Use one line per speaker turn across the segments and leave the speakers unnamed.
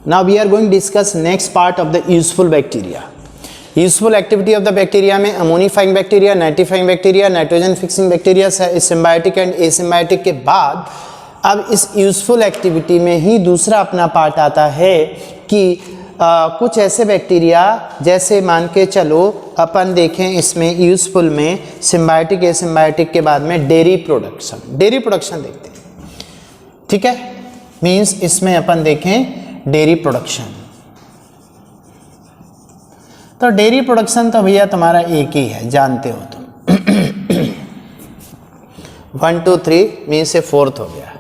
Now we are going discuss next part of the useful bacteria. Useful activity of the bacteria में ammonifying bacteria, nitrifying bacteria, nitrogen fixing bacteria, symbiotic and asymbiotic के बाद अब इस useful activity में ही दूसरा अपना part आता है कि कुछ ऐसे बैक्टीरिया जैसे मान के चलो अपन देखें इसमें यूजफुल में सिम्बायोटिक एसिम्बायोटिक के बाद में डेयरी प्रोडक्शन देखते हैं, ठीक है। मीन्स इसमें अपन देखें डेयरी प्रोडक्शन, तो डेयरी प्रोडक्शन तो भैया तुम्हारा एक ही है, जानते हो तुम 1 2 3 मीन्स से 4th हो गया,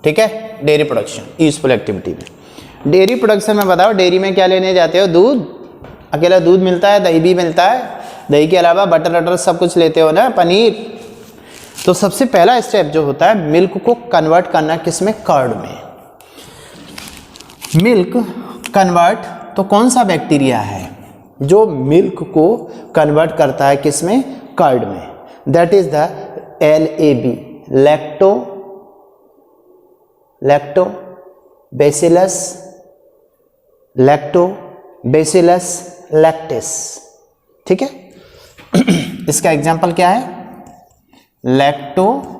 ठीक है। डेयरी प्रोडक्शन यूजफुल एक्टिविटी में, डेयरी प्रोडक्शन में बताओ डेयरी में क्या लेने जाते हो? दूध, अकेला दूध मिलता है, दही भी मिलता है, दही के अलावा बटर वटर सब कुछ लेते हो ना, पनीर। तो सबसे पहला स्टेप जो होता है मिल्क को कन्वर्ट करना किसमें? कर्ड में। मिल्क कन्वर्ट, तो कौन सा बैक्टीरिया है जो मिल्क को कन्वर्ट करता है किसमें? कर्ड में। That is the LAB, lactobacillus lactis, ठीक है। इसका एग्जाम्पल क्या है? लैक्टोबैसिलस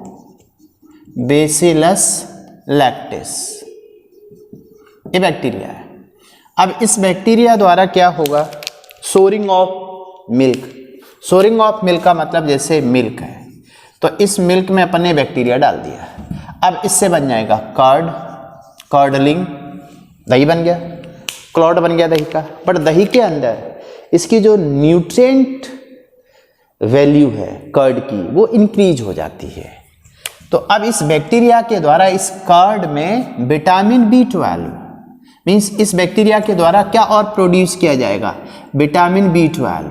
लैक्टिस, ये बैक्टीरिया है। अब इस बैक्टीरिया द्वारा क्या होगा? Souring of milk. Souring of milk का मतलब जैसे मिल्क है तो इस मिल्क में अपन ने बैक्टीरिया डाल दिया, अब इससे बन जाएगा कर्ड, कर्डलिंग, दही बन गया, क्लॉट बन गया दही का। बट दही के अंदर इसकी जो न्यूट्रिएंट वैल्यू है कर्ड की वो इंक्रीज हो जाती है। तो अब इस बैक्टीरिया के द्वारा इस कर्ड में विटामिन B12 मीन्स इस बैक्टीरिया के द्वारा क्या और प्रोड्यूस किया जाएगा? Vitamin B12।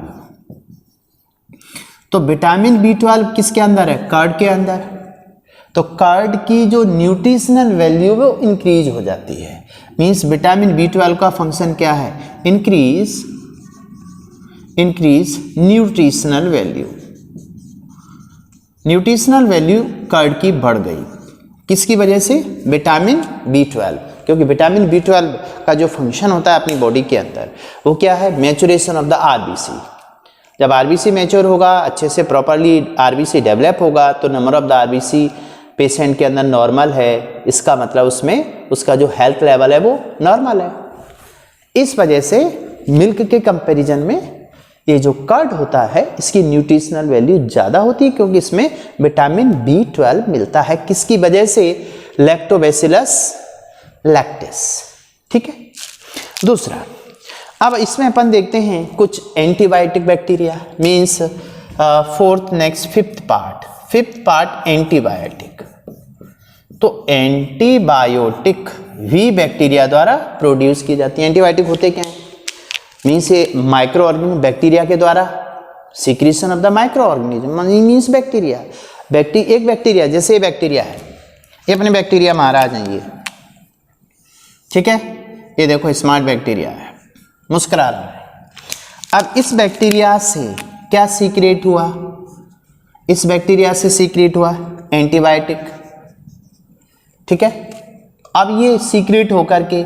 तो विटामिन B12 किसके अंदर है? कर्ड के अंदर। तो कर्ड की जो न्यूट्रिशनल वैल्यू वो इंक्रीज हो जाती है। मीन्स विटामिन B12 का फंक्शन क्या है? Increase nutritional value. Nutritional value curd की बढ़ गई, किसकी वजह से? Vitamin B12। क्योंकि विटामिन B12 का जो फंक्शन होता है अपनी बॉडी के अंदर वो क्या है? Maturation of the RBC। जब RBC मैच्योर होगा, अच्छे से प्रॉपरली RBC डेवलप होगा तो number of the RBC patient के अंदर नॉर्मल है, इसका मतलब उसमें उसका जो हेल्थ लेवल है वो नॉर्मल है। इस वजह से मिल्क के कंपैरिजन में ये जो कर्ड होता है इसकी न्यूट्रिशनल वैल्यू ज़्यादा होती है क्योंकि इसमें विटामिन B12 मिलता है, किसकी वजह से? लैक्टोबैसिलस लैक्टिस, ठीक है। दूसरा, अब इसमें अपन देखते हैं कुछ antibiotic bacteria, means 4th next 5th part antibiotic. तो एंटीबायोटिक भी बैक्टीरिया द्वारा प्रोड्यूस की जाती है। एंटीबायोटिक होते क्या हैं? मीन्स ये माइक्रो ऑर्गेनिज्म, बैक्टीरिया के द्वारा secretion of the micro organism means bacteria. एक बैक्टीरिया जैसे ये बैक्टीरिया है, ये अपने बैक्टीरिया महाराज हैं ये, ठीक है। ये देखो स्मार्ट बैक्टीरिया है, मुस्कुरा रहा है। अब इस बैक्टीरिया से क्या सीक्रेट हुआ? इस बैक्टीरिया से सीक्रेट हुआ एंटीबायोटिक, ठीक है। अब ये सीक्रेट होकर के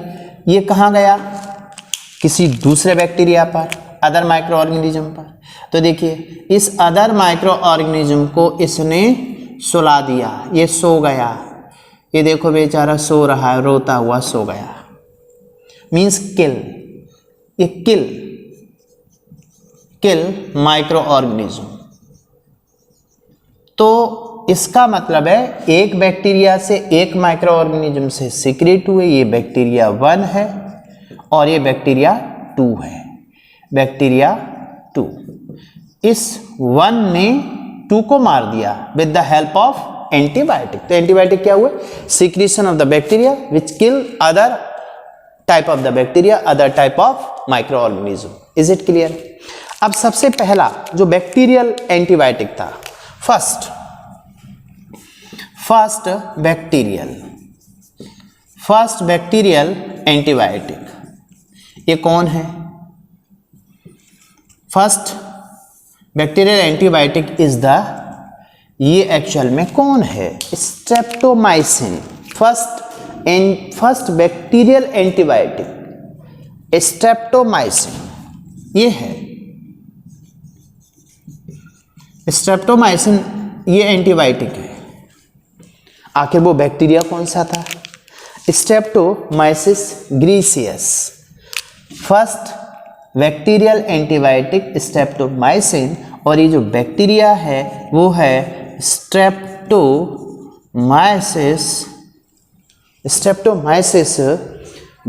ये कहाँ गया? किसी दूसरे बैक्टीरिया पर, अदर माइक्रो ऑर्गेनिज्म पर। तो देखिए इस अदर माइक्रो ऑर्गेनिज्म को इसने सुला दिया, ये सो गया, ये देखो बेचारा सो रहा है, रोता हुआ सो गया, मीन्स किल। ये किल माइक्रो ऑर्गेनिज्म। तो इसका मतलब है एक बैक्टीरिया से एक माइक्रो ऑर्गेनिज्म से सीक्रेट हुए, ये बैक्टीरिया 1 है और ये बैक्टीरिया 2 है। बैक्टीरिया 2, इस 1 ने 2 को मार दिया with the help of antibiotic. तो एंटीबायोटिक क्या हुआ? Secretion of the bacteria which kill other type of the bacteria, other type of micro organism. Is it clear? अब सबसे पहला जो बैक्टीरियल एंटीबायोटिक था, फर्स्ट बैक्टीरियल एंटीबायोटिक, ये कौन है? First bacterial antibiotic is the, ये एक्चुअल में कौन है? Streptomycin. First bacterial antibiotic streptomycin, ये है स्ट्रेप्टोमाइसिन, ये एंटीबायोटिक है। आखिर वो बैक्टीरिया कौन सा था? Streptomyces griseus, first bacterial antibiotic streptomycin, और ये जो बैक्टीरिया है वो है स्ट्रेप्टोमाइसिस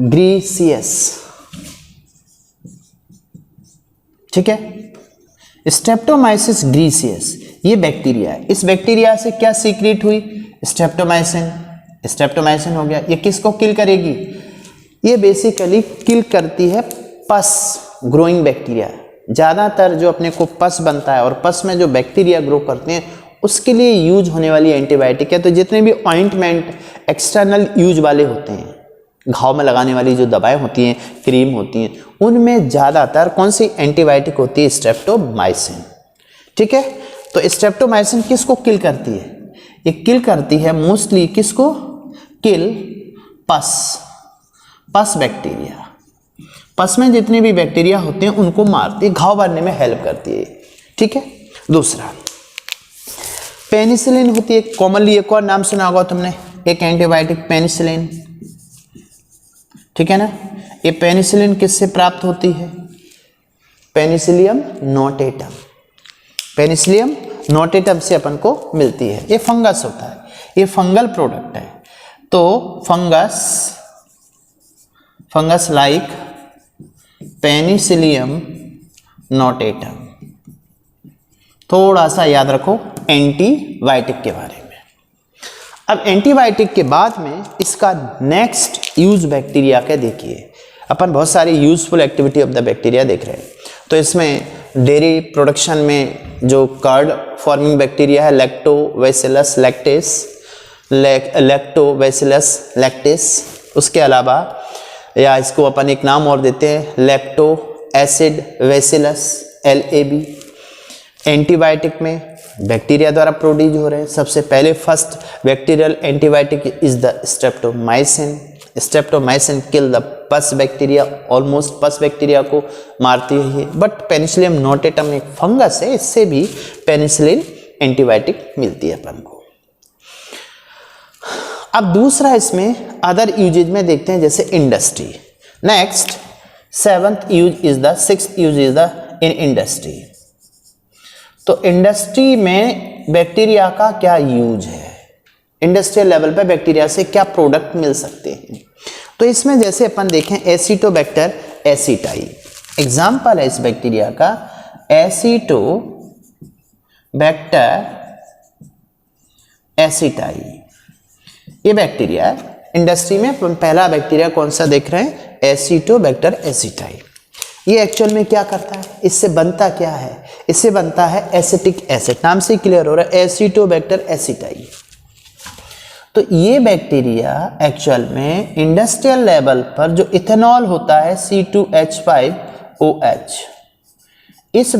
ग्रीसियस। ठीक है, स्ट्रेप्टोमाइसिस ग्रीसियस ये बैक्टीरिया है। इस बैक्टीरिया से क्या सीक्रेट हुई? स्ट्रेप्टोमाइसिन हो गया। ये किसको किल करेगी? ये बेसिकली किल करती है पस ग्रोइंग बैक्टीरिया। ज़्यादातर जो अपने को पस बनता है और पस में जो बैक्टीरिया ग्रो करते हैं उसके लिए यूज होने वाली एंटीबायोटिक है। तो जितने भी ऑइंटमेंट एक्सटर्नल यूज वाले होते हैं, घाव में लगाने वाली जो दवाएं होती हैं, क्रीम होती हैं, उनमें ज़्यादातर कौन सी एंटीबायोटिक होती है? स्ट्रेप्टोमाइसिन। ठीक है, तो स्ट्रेप्टोमाइसिन किसको किल करती है? ये किल करती है मोस्टली किसको? किल पस बैक्टीरिया। पस में जितने भी बैक्टीरिया होते हैं उनको मारती है, घाव भरने में हेल्प करती है। ठीक है, दूसरा पेनिसिलिन होती है। कॉमनली एक और नाम सुना होगा तुमने, एक एंटीबायोटिक पेनिसिलिन। ठीक है ना, ये पेनिसिलिन किससे प्राप्त होती है? Penicillium notatum. पेनिसिलियम नोटेटम से अपन को मिलती है। ये फंगस होता है, ये फंगल प्रोडक्ट है। तो फंगस लाइक पेनिसिलियम नोटेटम। थोड़ा सा याद रखो एंटीबायोटिक के बारे में। अब एंटीबायोटिक के बाद में इसका नेक्स्ट यूज बैक्टीरिया का देखिए। अपन बहुत सारी useful activity of the bacteria देख रहे हैं। तो इसमें डेयरी प्रोडक्शन में जो कर्ड फॉर्मिंग बैक्टीरिया है लैक्टोबैसिलस लैक्टेस, उसके अलावा या इसको अपन एक नाम और देते हैं lacto acid bacillus LAB। Antibiotic में बैक्टीरिया द्वारा प्रोड्यूस हो रहे हैं। सबसे पहले first bacterial antibiotic is the streptomycin. Streptomycin kill the पस बैक्टीरिया, ऑलमोस्ट पस बैक्टीरिया को मारती है। बट पेनिसिलियम नोटेटम एक फंगस है, इससे भी पेनिसिलिन एंटीबायोटिक मिलती है अपन को। अब दूसरा इसमें अदर यूजेज में देखते हैं, जैसे industry. Next sixth use is the in industry. तो इंडस्ट्री में बैक्टीरिया का क्या यूज है? इंडस्ट्रियल लेवल पे बैक्टीरिया से क्या प्रोडक्ट मिल सकते हैं? तो इसमें जैसे अपन देखें एसिटोबैक्टर एसिटाई, एग्जाम्पल है इस बैक्टीरिया का एसिटोबैक्टर एसिटाई। ये बैक्टीरिया है। इंडस्ट्री में पहला बैक्टीरिया कौन सा देख रहे हैं? Acetobacter aceti. ये एक्चुअल में क्या करता है? इससे बनता क्या है? इससे बनता है एसिटिक एसिड। नाम से क्लियर हो रहा है, एसिटोबैक्टर एसिटाई। तो ये बैक्टीरिया एक्चुअल में इंडस्ट्रियल लेवल पर जो इथेनॉल होता है C2H5OH, इस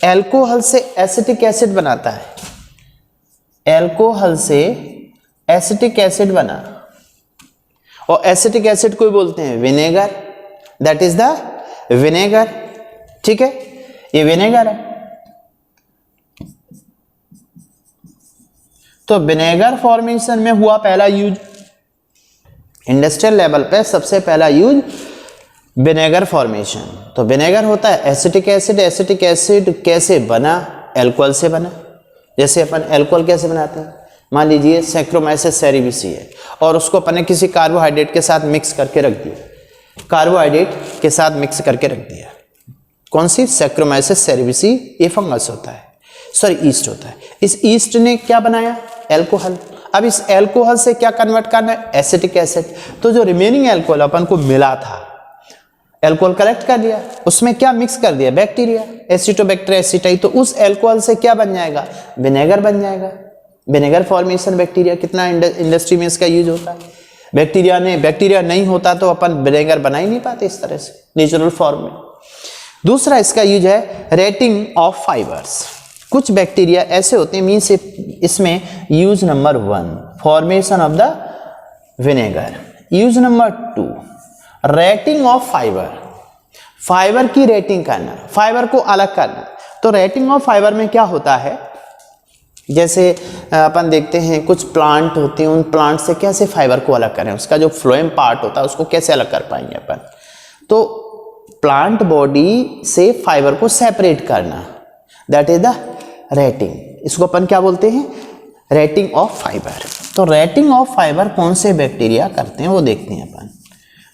एल्कोहल से एसिटिक एसिड बनाता है। एल्कोहल से एसिटिक एसिड बना, और एसिटिक एसिड को बोलते हैं vinegar. That is the vinegar. ठीक है, ये विनेगर है। तो विनेगर फॉर्मेशन में हुआ पहला यूज। इंडस्ट्रियल लेवल पे सबसे पहला यूज विनेगर फॉर्मेशन। तो विनेगर होता है एसिटिक एसिड। एसिटिक एसिड कैसे बना? एल्कोहल से बना। जैसे अपन एल्कोहल कैसे बनाते हैं? मान लीजिए सैक्रोमाइसिस सेरेविसी है और उसको अपन ने किसी कार्बोहाइड्रेट के साथ मिक्स करके रख दिया। कार्बोहाइड्रेट के साथ मिक्स करके रख दिया। कौन सी? Saccharomyces cerevisiae. ये फंगस होता है, सॉरी ईस्ट होता है। इस ईस्ट ने क्या बनाया? एल्कोहल। अब इस एल्कोहल से क्या कन्वर्ट करना है? Acetic acid. तो जो रिमेनिंग एल्कोहल अपन को मिला था, एल्कोहल कलेक्ट कर लिया, उसमें क्या मिक्स कर दिया? Bacteria, Acetobacter aceti. तो उस एल्कोहल से क्या बन जाएगा? विनेगर बन जाएगा। विनेगर फॉर्मेशन बैक्टीरिया कितना इंडस्ट्री में इसका यूज होता है। बैक्टीरिया नहीं होता तो अपन विनेगर बना ही नहीं पाते इस तरह से नेचुरल फॉर्म में। दूसरा इसका यूज है रेटिंग ऑफ फाइबर्स। कुछ बैक्टीरिया ऐसे होते हैं, मीन्स इसमें use number 1 formation of the vinegar, use number 2 rating of fibre. Fibre की रेटिंग करना, फाइबर को अलग करना। तो रेटिंग ऑफ फाइबर में क्या होता है, जैसे अपन देखते हैं कुछ प्लांट होते हैं, उन प्लांट से कैसे फाइबर को अलग करें, उसका जो फ्लोएम पार्ट होता है उसको कैसे अलग कर पाएंगे अपन। तो प्लांट बॉडी से फाइबर को सेपरेट करना, दैट इज द रेटिंग। इसको अपन क्या बोलते हैं, रेटिंग ऑफ फाइबर। तो रेटिंग ऑफ फाइबर कौन से बैक्टीरिया करते हैं वो देखते हैं अपन।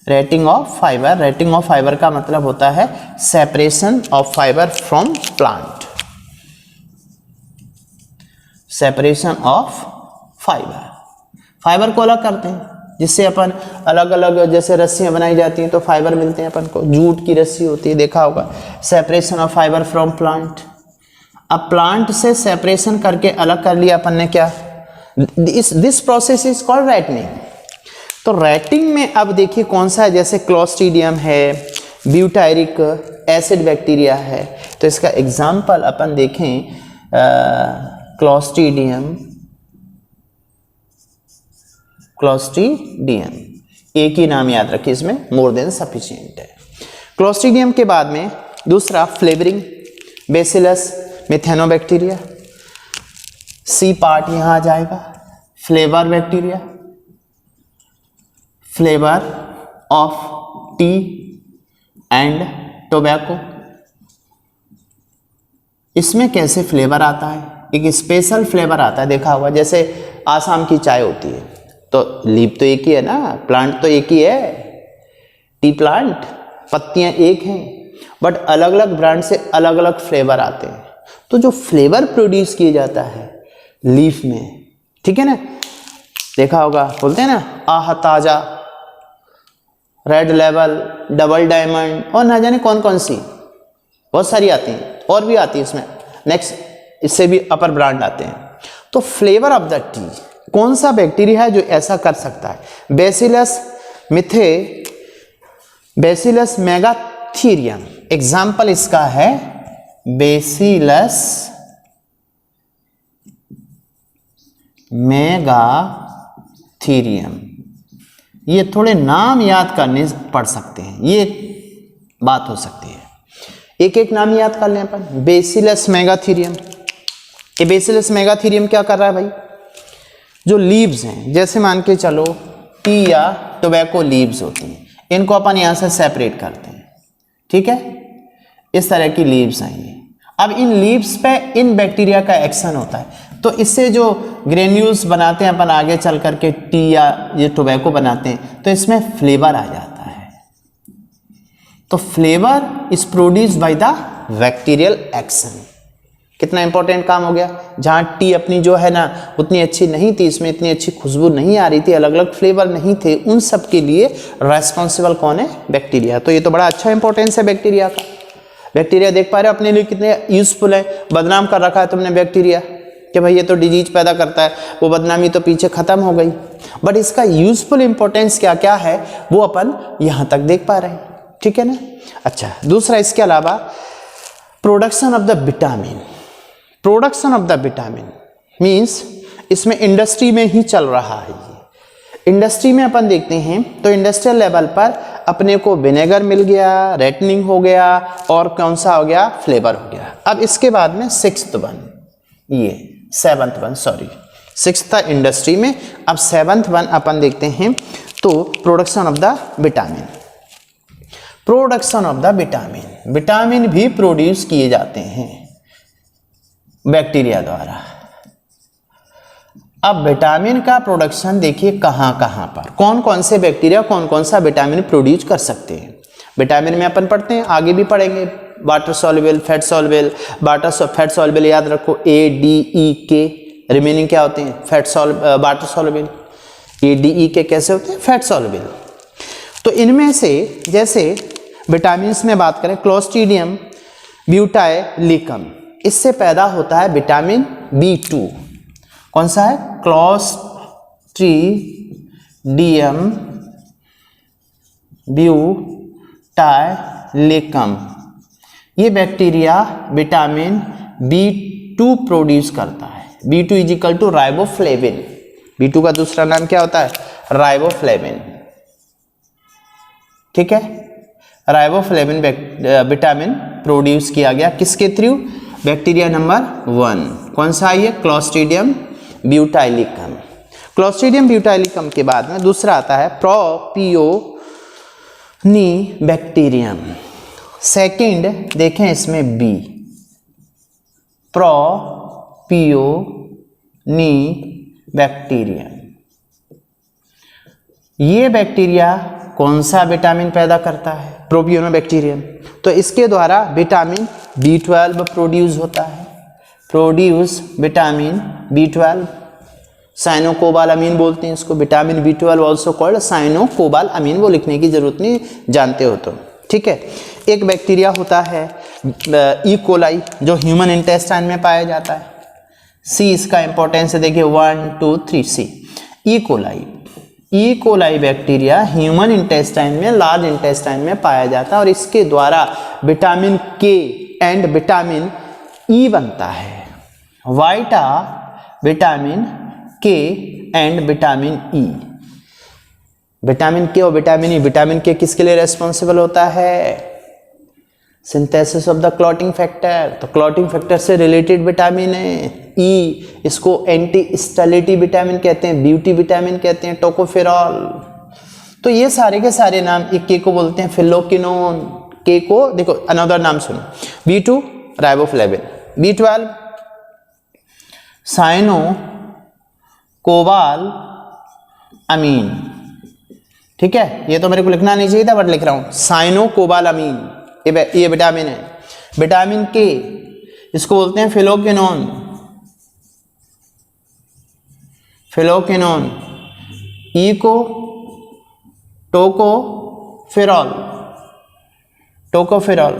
Retting of fibre, retting of fibre का मतलब होता है separation of fibre from plant, separation of fibre, fibre को अलग करते हैं, जिससे अपन अलग अलग जैसे रस्सियां बनाई जाती हैं तो फाइबर मिलते हैं अपन को, जूट की रस्सी होती है, देखा होगा। Separation of fibre from plant, अब प्लांट से सेपरेशन करके अलग कर लिया अपन ने, क्या, this process is called rating. तो रेटिंग में अब देखिए कौन सा है, जैसे क्लोस्ट्रीडियम है, ब्यूटायरिक एसिड बैक्टीरिया है। तो इसका एग्जाम्पल अपन देखें, क्लोस्ट्रीडियम, एक ही नाम याद रखिए, इसमें मोर देन सफिशिएंट है। क्लोस्ट्रीडियम के बाद में दूसरा फ्लेवरिंग, बेसिलस मेथेनोबैक्टीरिया, सी पार्ट यहां आ जाएगा, flavour bacteria, flavour of T and tobacco. इसमें कैसे फ्लेवर आता है, एक स्पेशल फ्लेवर आता है, देखा होगा, जैसे आसाम की चाय होती है तो लीफ तो एक ही है ना, प्लांट तो एक ही है, टी प्लांट, पत्तियां एक हैं, बट अलग अलग ब्रांड से अलग अलग फ्लेवर आते हैं। तो जो फ्लेवर प्रोड्यूस किया जाता है लीफ में, ठीक है ना, देखा होगा, बोलते हैं ना आह ताजा, रेड लेवल, डबल डायमंड, और ना जाने कौन कौन सी, बहुत सारी आती हैं, और भी आती है इसमें, नेक्स्ट इससे भी अपर ब्रांड आते हैं। तो फ्लेवर ऑफ द टी, कौन सा बैक्टीरिया है जो ऐसा कर सकता है, बेसिलस मेगाथीरियम, एग्जाम्पल इसका है बेसिलस मेगाथीरियम। ये थोड़े नाम याद करने पड़ सकते हैं, ये बात हो सकती है, एक एक नाम याद कर लें अपन। बेसिलस मेगाथीरियम, ये बेसिलस मेगाथीरियम क्या कर रहा है भाई, जो लीव्स हैं, जैसे मान के चलो टी या टोबैको लीव्स होती हैं, इनको अपन यहाँ से सेपरेट करते हैं, ठीक है, इस तरह की लीव्स हैं ये। अब इन लीव्स पे इन बैक्टीरिया का एक्शन होता है, तो इससे जो ग्रेन्यूल्स बनाते हैं अपन आगे चल करके टी या ये टोबैको बनाते हैं, तो इसमें फ्लेवर आ जाता है। तो flavour is produced by the bacterial action. कितना इंपॉर्टेंट काम हो गया, जहाँ टी अपनी जो है ना उतनी अच्छी नहीं थी, इसमें इतनी अच्छी खुशबू नहीं आ रही थी, अलग अलग फ्लेवर नहीं थे, उन सब के लिए रेस्पॉन्सिबल कौन है, बैक्टीरिया। तो ये तो बड़ा अच्छा इंपॉर्टेंस है बैक्टीरिया का। बैक्टीरिया देख पा रहे हो अपने लिए कितने यूजफुल है, बदनाम कर रखा है तुमने बैक्टीरिया कि भाई ये तो डिजीज पैदा करता है, वो बदनामी तो पीछे खत्म हो गई, बट इसका यूजफुल इंपॉर्टेंस क्या क्या है वो अपन यहां तक देख पा रहे हैं, ठीक है ना। अच्छा, दूसरा इसके अलावा production of the vitamin, production of the vitamin means इसमें इंडस्ट्री में ही चल रहा है। ये इंडस्ट्री में अपन देखते हैं तो इंडस्ट्रियल लेवल पर अपने को विनेगर मिल गया, रेटनिंग हो गया, और कौन सा हो गया, फ्लेवर हो गया। अब इसके बाद में सिक्स्थ था इंडस्ट्री में, अब सेवंथ वन अपन देखते हैं तो production of the vitamin. Production of the vitamin, vitamin भी प्रोड्यूस किए जाते हैं बैक्टीरिया द्वारा। अब विटामिन का प्रोडक्शन देखिए कहाँ कहाँ पर, कौन कौन से बैक्टीरिया कौन कौन सा विटामिन प्रोड्यूस कर सकते हैं। विटामिन में अपन पढ़ते हैं, आगे भी पढ़ेंगे, water soluble, fat soluble. Fat soluble याद रखो, ADEK, रिमेनिंग क्या होते हैं, वाटर सॉल्युबल। ADEK कैसे होते हैं, फैट सॉल्युबल। तो इनमें से जैसे विटामिन में बात करें, क्लोस्ट्रीडियम ब्यूटाइलिकम, इससे पैदा होता है विटामिन B2। कौन सा है, क्लोस्ट्रीडियम ब्यूटाइलिकम। ये बैक्टीरिया विटामिन B2 प्रोड्यूस करता है। B2 is equal two riboflavin. B2 का दूसरा नाम क्या होता है, राइबोफ्लेविन, ठीक है। राइबोफ्लेविन विटामिन प्रोड्यूस किया गया किसके थ्रू? बैक्टीरिया नंबर 1 कौन सा है? Clostridium butylicum. क्लोस्ट्रीडियम ब्यूटाइलिकम के बाद में दूसरा आता है प्रोपियोनिबैक्टीरियम। सेकंड देखें इसमें बी, प्रोपियोनिबैक्टीरियम। ये बैक्टीरिया कौन सा विटामिन पैदा करता है? प्रोपियोनिबैक्टीरियम। तो इसके द्वारा विटामिन B12 प्रोड्यूस होता है, प्रोड्यूस विटामिन B12, साइनोकोबालामीन बोलते हैं इसको, विटामिन B12 ऑल्सो कॉल्ड साइनोकोबालामीन, वो लिखने की जरूरत नहीं, जानते हो तो ठीक है। एक बैक्टीरिया होता है ई कोलाई जो ह्यूमन इंटेस्टाइन में पाया जाता है। सी इसका इंपॉर्टेंस है, देखिए 1 2 3 C. E coli, E coli bacteria human intestine में, लार्ज इंटेस्टाइन में पाया जाता है और इसके द्वारा विटामिन के एंड विटामिन ई बनता है। वाइटा विटामिन के एंड विटामिन ई। विटामिन के और विटामिन ई, विटामिन के किसके लिए रेस्पॉन्सिबल होता है? Synthesis of the clotting factor. तो क्लॉटिंग फैक्टर से रिलेटेड विटामिन है ई, इसको एंटी स्टेलिटी विटामिन कहते हैं, ब्यूटी विटामिन कहते हैं, टोकोफेरॉल। तो ये सारे के सारे नाम, एक के को बोलते हैं फिलोकिनोन, के को देखो अनदर नाम सुनो, B2 राइबोफ्लेविन, B12 साइनो कोबाल अमीन। ठीक है, ये तो मेरे को लिखना नहीं चाहिए था बट लिख रहा हूं, साइनो कोबाल अमीन, ये विटामिन है। विटामिन के इसको बोलते हैं फिलोकिनोन, फिलोकिनोन। ई को टोकोफेरॉल, टोकोफेरॉल।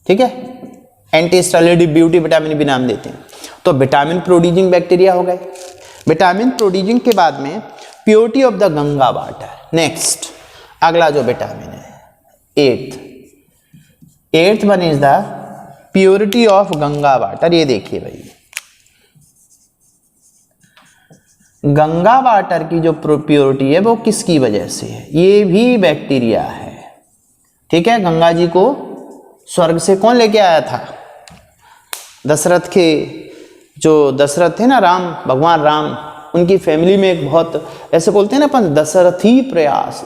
ठीक है, एंटी स्टेरॉइड ब्यूटी विटामिन भी नाम देते हैं। तो विटामिन प्रोड्यूसिंग बैक्टीरिया हो गए। विटामिन प्रोड्यूसिंग के बाद में purity of the Ganga water. Next अगला जो विटामिन है, eighth one is the purity of Ganga water. ये देखिए भाई, गंगा वाटर की जो प्योरिटी है वो किसकी वजह से है? ये भी बैक्टीरिया है। ठीक है, गंगा जी को स्वर्ग से कौन लेके आया था? दशरथ के जो दशरथ थे ना, राम, भगवान राम, उनकी फैमिली में एक बहुत, ऐसे बोलते हैं ना अपन, दशरथी प्रयास,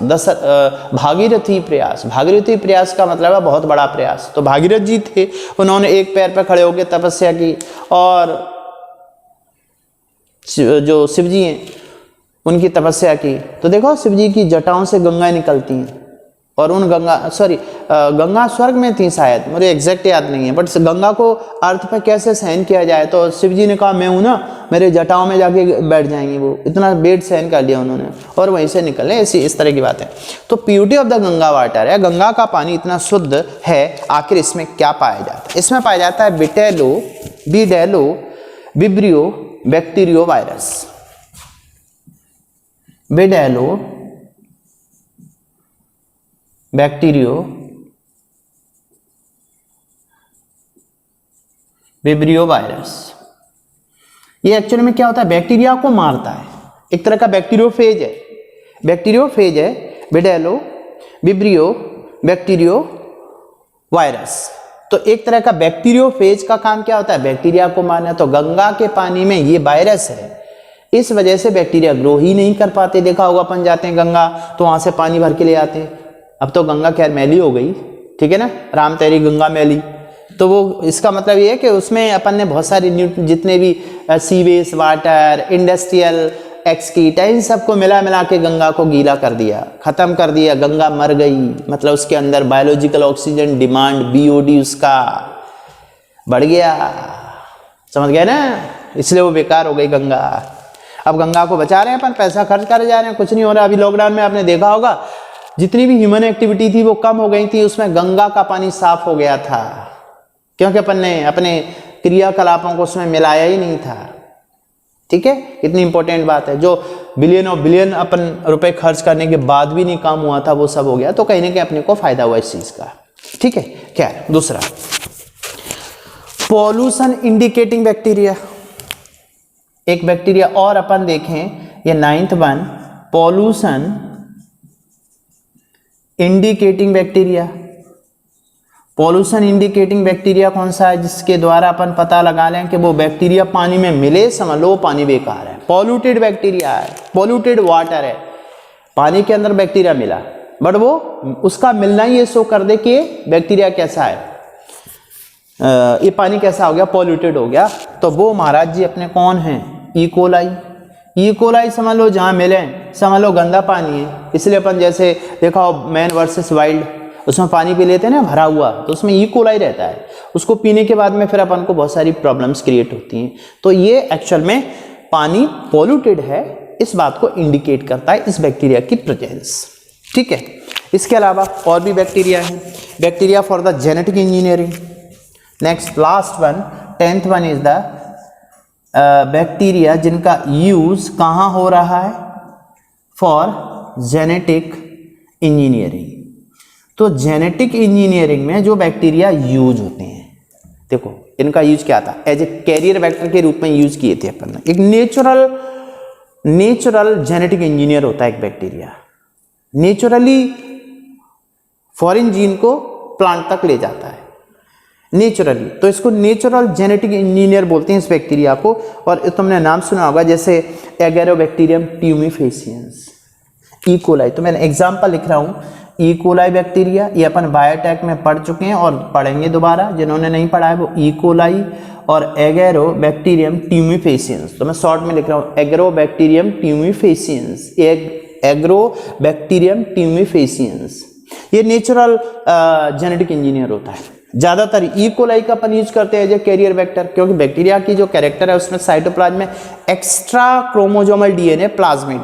भागीरथी प्रयास। भागीरथी प्रयास का मतलब है बहुत बड़ा प्रयास। तो भागीरथ जी थे, उन्होंने एक पैर पर खड़े होकर तपस्या की, और जो शिव जी हैं उनकी तपस्या की। तो देखो शिव जी की जटाओं से गंगा निकलती हैं, और उन गंगा स्वर्ग में थी शायद, मुझे एग्जैक्ट याद नहीं है, बट गंगा को अर्थ पर कैसे सहन किया जाए? तो शिव जी ने कहा मैं हूं ना, मेरे जटाओं में जाके बैठ जाएंगे। वो इतना वेट सहन कर लिया उन्होंने और वहीं से निकले। ऐसी इस तरह की बात है। तो purity of the Ganga water है, गंगा का पानी इतना शुद्ध है। आखिर इसमें क्या पाया जाता है? इसमें पाया जाता है bdello vibrio bacterio virus. Bdello bacterio vibrio virus. ये एक्चुअली में क्या होता है? बैक्टीरिया को मारता है, एक तरह का बैक्टीरियोफेज है। बैक्टीरियोफेज है बिडेलो विब्रियो बैक्टीरियो वायरस। तो एक तरह का बैक्टीरियोफेज का काम क्या होता है? बैक्टीरिया को मारना। तो गंगा के पानी में ये वायरस है, इस वजह से बैक्टीरिया ग्रो ही नहीं कर पाते। देखा होगा अपन जाते हैं गंगा तो वहां से पानी भर के ले आते हैं। अब तो गंगा खैर मैली हो गई, ठीक है ना, राम तेरी गंगा मैली। तो वो इसका मतलब ये है कि उसमें अपन ने बहुत सारी जितने भी सीवेज वाटर, इंडस्ट्रियल एक्सक्रीट, इन सबको मिला के गंगा को गीला कर दिया, खत्म कर दिया। गंगा मर गई, मतलब उसके अंदर बायोलॉजिकल ऑक्सीजन डिमांड BOD उसका बढ़ गया, समझ गए ना, इसलिए वो बेकार हो गई गंगा। अब गंगा को बचा रहे हैं अपन, पैसा खर्च कर जा रहे हैं, कुछ नहीं हो रहा। अभी लॉकडाउन में आपने देखा होगा जितनी भी ह्यूमन एक्टिविटी थी वो कम हो गई थी, उसमें गंगा का पानी साफ हो गया था, क्योंकि अपन ने अपने क्रियाकलापों को उसमें मिलाया ही नहीं था। ठीक है, इतनी इंपॉर्टेंट बात है। जो बिलियन और बिलियन अपन रुपए खर्च करने के बाद भी नहीं काम हुआ था, वो सब हो गया। तो कहीं ना कहीं अपने को फायदा हुआ इस चीज का। ठीक है, क्या दूसरा, पॉल्यूशन इंडिकेटिंग बैक्टीरिया। एक बैक्टीरिया और अपन देखें, ये 9th one, pollution indicating bacteria. Pollution indicating bacteria कौन सा है, जिसके द्वारा अपन पता लगा लें कि वो बैक्टीरिया पानी में मिले, समझ लो पानी बेकार है। पॉल्यूटेड बैक्टीरिया है, पॉल्यूटेड वाटर है, पानी के अंदर बैक्टीरिया मिला बट वो उसका मिलना ही ये शो कर दे कि बैक्टीरिया कैसा है, ये पानी कैसा हो गया, पॉल्यूटेड हो गया। तो वो महाराज जी अपने कौन हैं, ई कोलाई। ई कोलाई समझ लो जहाँ मिले समझ लो गंदा पानी है, इसलिए अपन जैसे देखा हो मैन वर्सेस वाइल्ड, उसमें पानी पी लेते हैं ना भरा हुआ, तो उसमें ई कोलाई रहता है, उसको पीने के बाद में फिर अपन को बहुत सारी प्रॉब्लम्स क्रिएट होती हैं। तो ये एक्चुअल में पानी पॉल्यूटेड है, इस बात को इंडिकेट करता है इस बैक्टीरिया की प्रेजेंस। ठीक है, इसके अलावा और भी बैक्टीरिया हैं, bacteria for the genetic engineering. Next last one 10th one is the bacteria जिनका यूज कहाँ हो रहा है, फॉर जेनेटिक इंजीनियरिंग। तो जेनेटिक इंजीनियरिंग में जो बैक्टीरिया यूज होते हैं, देखो इनका यूज क्या था, एज ए कैरियर वेक्टर के रूप में यूज किए थे अपन ने। एक नेचुरल जेनेटिक इंजीनियर होता है एक बैक्टीरिया, नेचुरली फॉरेन जीन को प्लांट तक ले जाता है नेचुरली, तो इसको नेचुरल जेनेटिक इंजीनियर बोलते हैं इस बैक्टीरिया को। और तुमने नाम सुना होगा जैसे एगैरोबैक्टीरियम ट्यूमिफेसियंस, ई कोलाई। तो मैंने एग्जांपल लिख रहा हूँ, ई कोलाई बैक्टीरिया, ये अपन बायोटेक में पढ़ चुके हैं और पढ़ेंगे दोबारा, जिन्होंने नहीं पढ़ा है वो ई कोलाई और एगैरोबैक्टीरियम ट्यूमिफेसियंस। तो मैं शॉर्ट में लिख रहा हूँ एगैरोबैक्टीरियम ट्यूमिफेसियंस, एगैरोबैक्टीरियम ट्यूमिफेसियंस। ये नेचुरल जेनेटिक इंजीनियर होता है। ज्यादातर ई कोलाई का अपन यूज करते हैं एज ए कैरियर वेक्टर, क्योंकि बैक्टीरिया की जो कैरेक्टर है उसमें साइटोप्लाज्म में एक्स्ट्रा क्रोमोसोमल डीएनए प्लाज्मिड,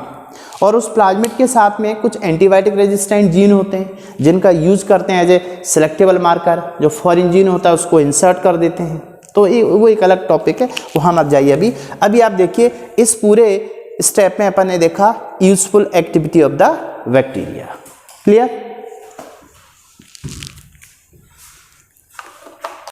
और उस प्लाज्मिड के साथ में कुछ एंटीबायोटिक रेजिस्टेंट जीन होते हैं जिनका यूज करते हैं एज ए सिलेक्टेबल मार्कर, जो फॉरेन जीन होता है उसको इंसर्ट कर देते हैं। तो वो एक अलग टॉपिक है, वहां मत जाइए अभी आप देखिए इस पूरे स्टेप में अपन ने देखा useful activity of the bacteria. Clear?